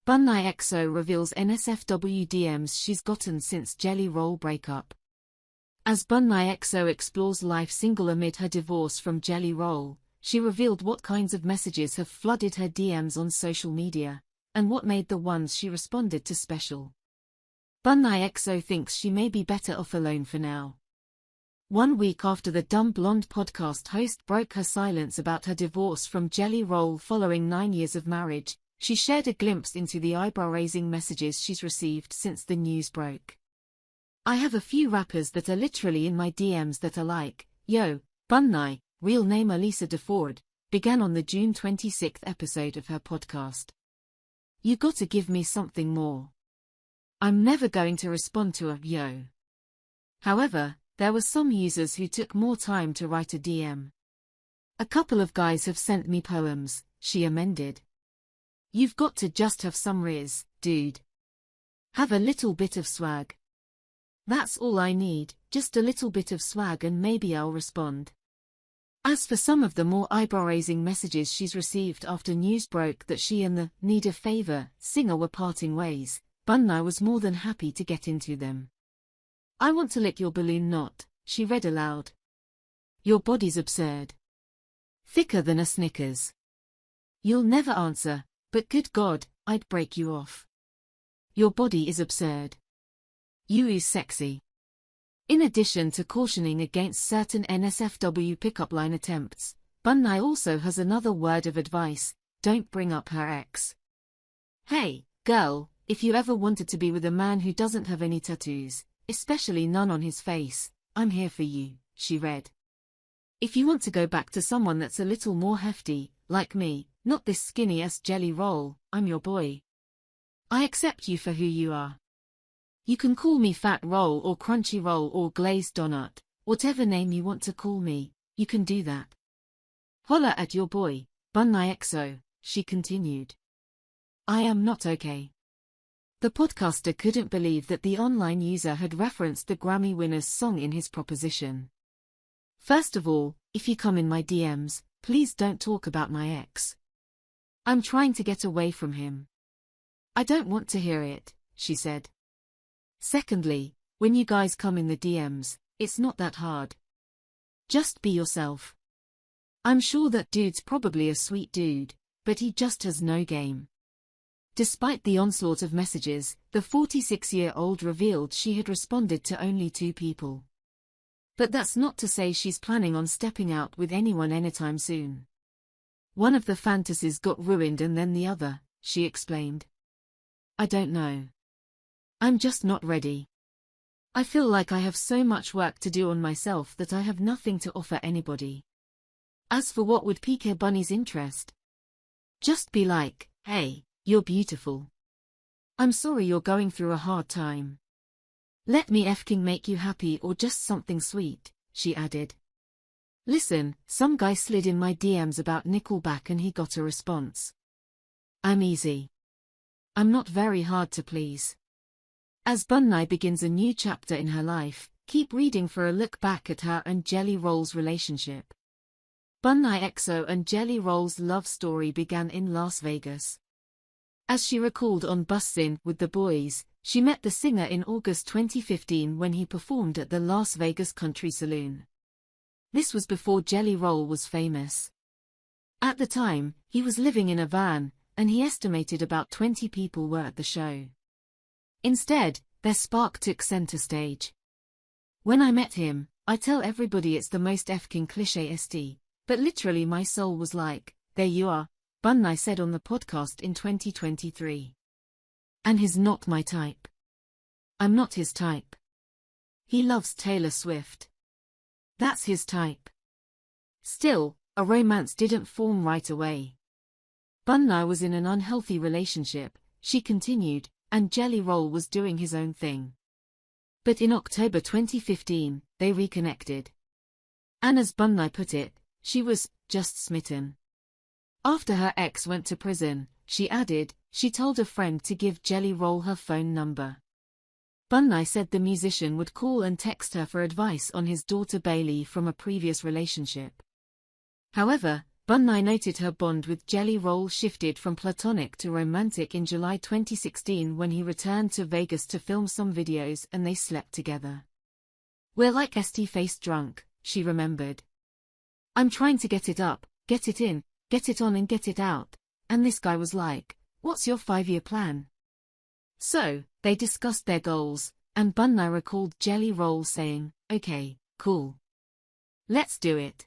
Bunnie EXO reveals NSFW DMs she's gotten since Jelly Roll breakup. As Bunnie EXO explores life single amid her divorce from Jelly Roll, she revealed what kinds of messages have flooded her DMs on social media, and what made the ones she responded to special. Bunnie EXO thinks she may be better off alone for now. 1 week after the Dumb Blonde podcast host broke her silence about her divorce from Jelly Roll following 9 years of marriage, she shared a glimpse into the eyebrow-raising messages she's received since the news broke. "I have a few rappers that are literally in my DMs that are like, yo, Bunnie," real name Alysa DeFord, began on the June 26th episode of her podcast. "You gotta give me something more. I'm never going to respond to a yo." However, there were some users who took more time to write a DM. "A couple of guys have sent me poems," she amended. "You've got to just have some riz, dude. Have a little bit of swag. That's all I need, just a little bit of swag and maybe I'll respond." As for some of the more eyebrow-raising messages she's received after news broke that she and the Need a Favor singer were parting ways, Bunnie was more than happy to get into them. "I want to lick your balloon knot," she read aloud. "Your body's absurd. Thicker than a Snickers. You'll never answer, but good God, I'd break you off. Your body is absurd. You is sexy." In addition to cautioning against certain NSFW pickup line attempts, Bunnie also has another word of advice: don't bring up her ex. "Hey, girl, if you ever wanted to be with a man who doesn't have any tattoos, especially none on his face, I'm here for you," she read. "If you want to go back to someone that's a little more hefty, like me, not this skinny-ass Jelly Roll, I'm your boy. I accept you for who you are. You can call me Fat Roll or Crunchy Roll or Glazed Donut, whatever name you want to call me, you can do that. Holla at your boy, Bunnie EXO," she continued. "I am not okay." The podcaster couldn't believe that the online user had referenced the Grammy winner's song in his proposition. "First of all, if you come in my DMs, please don't talk about my ex. I'm trying to get away from him. I don't want to hear it," she said. "Secondly, when you guys come in the DMs, it's not that hard. Just be yourself. I'm sure that dude's probably a sweet dude, but he just has no game." Despite the onslaught of messages, the 46-year-old revealed she had responded to only 2 people. But that's not to say she's planning on stepping out with anyone anytime soon. "One of the fantasies got ruined and then the other," she explained. "I don't know. I'm just not ready. I feel like I have so much work to do on myself that I have nothing to offer anybody. As for what would pique Bunnie's interest, just be like, hey, you're beautiful. I'm sorry you're going through a hard time. Let me effing make you happy or just something sweet," she added. "Listen, some guy slid in my DMs about Nickelback and he got a response. I'm easy. I'm not very hard to please." As Bunnie begins a new chapter in her life, keep reading for a look back at her and Jelly Roll's relationship. Bunnie EXO and Jelly Roll's love story began in Las Vegas. As she recalled on Bussin' with the Boys, she met the singer in August 2015 when he performed at the Las Vegas Country Saloon. This was before Jelly Roll was famous. At the time, he was living in a van, and he estimated about 20 people were at the show. Instead, their spark took center stage. "When I met him, I tell everybody it's the most effing cliché st, but literally my soul was like, there you are," Bunnie said on the podcast in 2023. "And he's not my type. I'm not his type. He loves Taylor Swift. That's his type." Still, a romance didn't form right away. Bunnie was in an unhealthy relationship, she continued, and Jelly Roll was doing his own thing. But in October 2015, they reconnected. And as Bunnie put it, she was just smitten. After her ex went to prison, she added, she told a friend to give Jelly Roll her phone number. Bunnie said the musician would call and text her for advice on his daughter Bailey from a previous relationship. However, Bunnie noted her bond with Jelly Roll shifted from platonic to romantic in July 2016 when he returned to Vegas to film some videos and they slept together. "We're like ST-faced drunk," she remembered. "I'm trying to get it up, get it in, get it on and get it out, and this guy was like, 'What's your 5-year plan?'" So, they discussed their goals, and Bunnie recalled Jelly Roll saying, "Okay, cool. Let's do it."